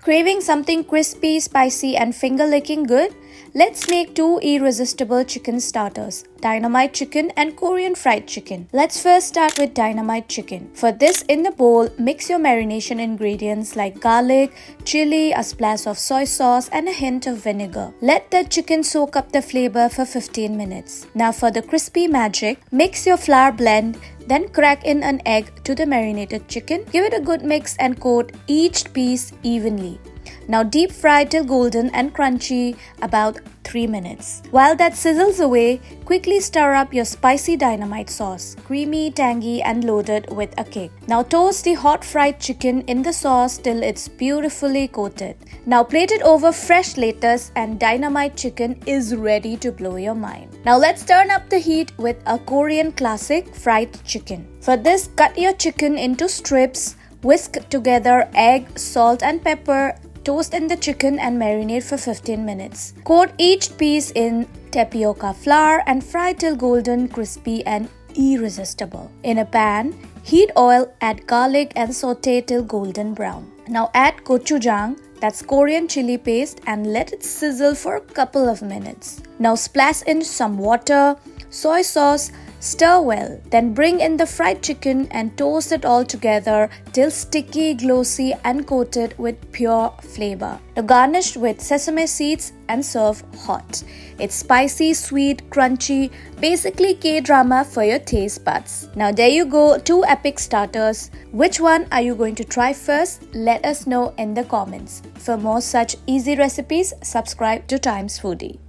Craving something crispy, spicy and finger-licking good? Let's make two irresistible chicken starters, Dynamite Chicken and Korean Fried Chicken. Let's first start with Dynamite Chicken. For this, in the bowl, mix your marination ingredients like garlic, chili, a splash of soy sauce and a hint of vinegar. Let the chicken soak up the flavor for 15 minutes. Now for the crispy magic, mix your flour blend, then crack in an egg to the marinated chicken. Give it a good mix and coat each piece evenly. Now deep fry till golden and crunchy about 3 minutes. While that sizzles away, quickly stir up your spicy dynamite sauce, creamy, tangy and loaded with a kick. Now toast the hot fried chicken in the sauce till it's beautifully coated. Now plate it over fresh lettuce and dynamite chicken is ready to blow your mind. Now let's turn up the heat with a Korean classic fried chicken. For this, cut your chicken into strips, whisk together egg, salt and pepper. Toast in the chicken and marinate for 15 minutes. Coat each piece in tapioca flour and fry till golden, crispy and irresistible. In a pan, heat oil, add garlic and saute till golden brown. Now add gochujang, that's Korean chili paste, and let it sizzle for a couple of minutes. Now splash in some water, soy sauce, stir well. Then bring in the fried chicken and toast it all together till sticky, glossy and coated with pure flavor. Now garnish with sesame seeds and serve hot. It's spicy, sweet, crunchy, basically K-drama for your taste buds. Now there you go, two epic starters. Which one are you going to try first? Let us know in the comments. For more such easy recipes, subscribe to Times Foodie.